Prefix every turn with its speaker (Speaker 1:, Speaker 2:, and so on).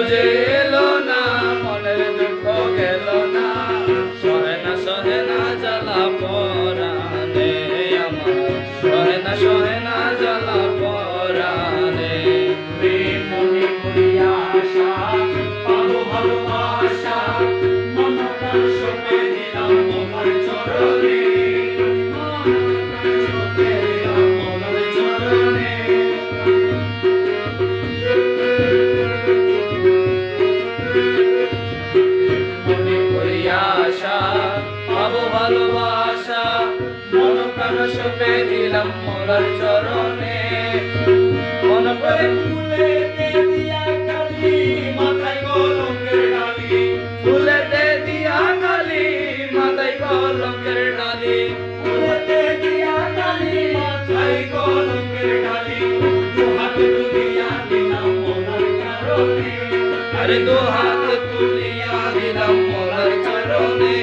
Speaker 1: যে এলো না, মনের দুঃখ গেল না, সহে না জ্বালা পরাণে আমার, সহে না জ্বালা পরাণে।
Speaker 2: মনে করিয়া আশা পাবো ভালোবাসা, মন প্রাণ সঁপে দিলাম মোর চরণে, সঁপে দিলাম মোর চরণে।
Speaker 1: মনে করিয়া আশা পাবো ভালোবাসা, মন প্রাণ সঁপে দিলাম মোলার চরণে। মন করে
Speaker 2: ফুলেতে দিয়া কালি মাথায় কলঙ্কের ডালি,
Speaker 1: ফুলেতে দিয়া কালি মাথায় কলঙ্কের ডালি,
Speaker 2: ফুলেতে দিয়া কালি মাথায় কলঙ্কের ডালি, দুহাত তুলিয়া দিলাম মোর চরণে।
Speaker 1: আরে দু হাত তুলিয়া দিলাম মোলার চরণে।